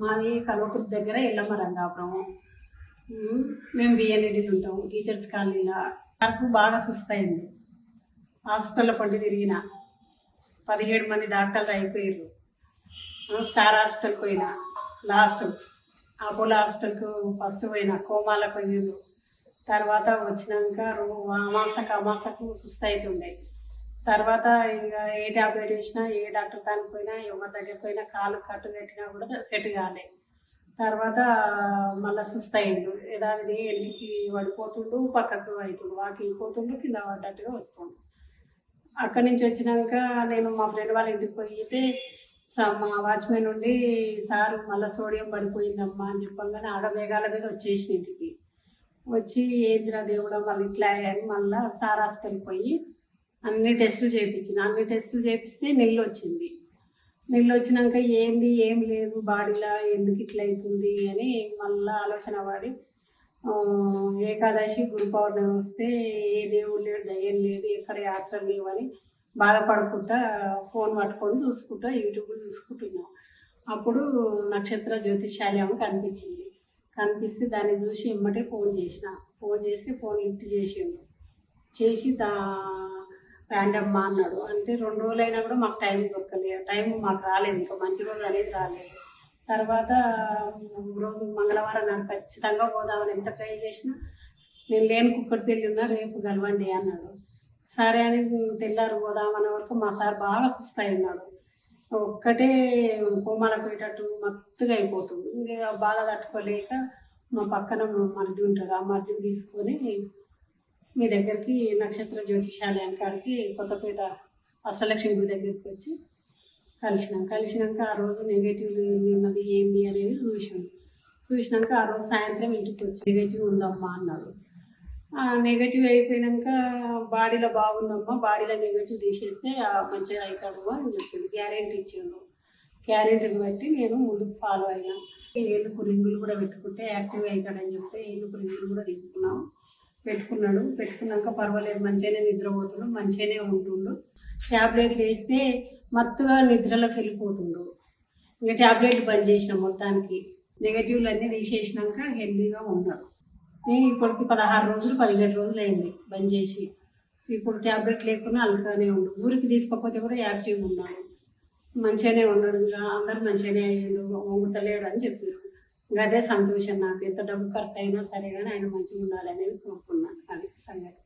మాది కల్వకుర్తి దగ్గర ఎల్లమ్మ రంగాపురం. మేము బిఎన్ఎడీలు ఉంటాం టీచర్స్ కాలనీలో. నాకు బాగా సుస్తయింది. హాస్పిటల్లో పండి తిరిగిన 17 మంది డాక్టర్లు అయిపోయారు. స్టార్ హాస్పిటల్కి పోయినా, లాస్ట్ అపోలో హాస్పిటల్కు ఫస్ట్ పోయినా, కోమాలకు పోయిండు. తర్వాత వచ్చినాక అమాసకు సుస్థ అవుతుండే. తర్వాత ఇక ఏ ట్యాబ్లెట్ వేసినా, ఏ డాక్టర్ దానికి పోయినా, ఎవరి దగ్గరికి పోయినా కాలు కట్టు పెట్టినా కూడా సెట్ కాలే. తర్వాత మళ్ళీ సుస్థ అయ్యిండు. యథావిధి వెనక్కి పడిపోతుండు, పక్కకు అవుతుండు, వాకింగ్ పోతుండు, కింద పడ్డట్టుగా వస్తుండు. అక్కడి నుంచి వచ్చినాక నేను మా ఫ్రెండ్ వాళ్ళ ఇంటికి పోయితే మా వాచ్మెన్ నుండి సారు మళ్ళీ సోడియం పడిపోయిందమ్మా అని చెప్పగానే ఆడవేగాల మీద వచ్చేసిన ఇంటికి. వచ్చి ఏంద్రా దేవుడా మళ్ళీ ఇట్లా అని మళ్ళీ స్టార్ హాస్పిటల్కి పోయి అన్ని టెస్టులు చేయించిన. అన్ని టెస్టులు చేపిస్తే నెల్లు వచ్చింది. నెల్లు వచ్చినాక ఏంది ఏం లేదు బాడీలో, ఎందుకు ఇట్లా అవుతుంది అని మళ్ళీ ఆలోచన పడి ఏకాదశి గురు పౌర్ణమి వస్తే ఏ దేవుడు లేడు, దయ్యం లేదు, ఎక్కడ యాత్రలు లేవు అని బాధపడుకుంటా ఫోన్ పట్టుకొని చూసుకుంటా యూట్యూబ్లో చూసుకుంటున్నాం. అప్పుడు నక్షత్ర జ్యోతిషాలయం కనిపించింది. కనిపిస్తే దాన్ని చూసి ఎమ్మటే ఫోన్ చేసి ఫోన్ లిఫ్ట్ చేసిండు. చేసి ర్యాండమ్మా అన్నాడు. అంటే 2 రోజులైనా కూడా మాకు టైం దొరకలేదు, టైం మాకు రాలేదు, ఇంకా మంచి రోజు అనేది రాలేదు. తర్వాత రోజు మంగళవారం నాకు ఖచ్చితంగా పోదామని ఎంత ట్రై చేసినా నేను లేని కుక్కడిపల్లి ఉన్నా, రేపు కలవండి అన్నాడు. సరే అని తెల్లారు పోదామనే వరకు మా సార్ బాగా సుస్థ ఉన్నాడు. ఒక్కటే కోమాలకు పోయేటట్టు మత్తుగా అయిపోతుంది. ఇంకా బాగా తట్టుకోలేక మా పక్కన మరిది ఉంటారు, ఆ మరిదిని తీసుకొని మీ దగ్గరికి నక్షత్ర జ్యోతిషాలయం కాడికి కొత్తపేట అష్టలక్ష్మి గుడి దగ్గరికి వచ్చి కలిసినాక ఆ రోజు నెగిటివ్ ఉన్నది ఏంది అనేది చూసినాక ఆ రోజు సాయంత్రం ఇంటికి వచ్చి నెగిటివ్ ఉందమ్మా అన్నాడు. నెగిటివ్ అయిపోయినాక బాడీలో బాగుందమ్మా, బాడీలో నెగిటివ్ తీసేస్తే మంచిగా అవుతాడు అని చెప్పింది. గ్యారెంటీ ఇచ్చిండు. గ్యారెంటీని బట్టి నేను ముందుకు ఫాలో అయినా. ఏళ్ళకు రింగులు కూడా పెట్టుకుంటే యాక్టివ్ అవుతాడని చెప్తే ఏళ్ళకు రింగులు కూడా పెట్టుకున్నాక పర్వాలేదు, మంచిగానే నిద్రపోతుండు, మంచిగానే ఉంటుండు. ట్యాబ్లెట్లు వేస్తే మత్తుగా నిద్రలోకి వెళ్ళిపోతుండు. ఇంకా ట్యాబ్లెట్లు బంద్ చేసినాం మొత్తానికి. నెగిటివ్లు అన్నీ తీసేసినాక హెల్తీగా ఉన్నాడు. నేను ఇప్పటికి 16 రోజులు 17 రోజులు అయింది బంద్ చేసి. ఇప్పుడు ట్యాబ్లెట్ లేకుండా అల్కానే ఉండు. ఊరికి తీసుకోకపోతే కూడా యాక్టివ్గా ఉన్నాడు, మంచిగానే ఉన్నాడు. అందరూ మంచిగానే అయ్యాడు, వంగుతలేడు అని చెప్పారు. ఇంకా అదే సంతోషం నాకు. ఎంత డబ్బు ఖర్చు అయినా సరే కానీ ఆయన మంచిగా ఉండాలి అనేది కోరుకున్నాను. అది సంగతి.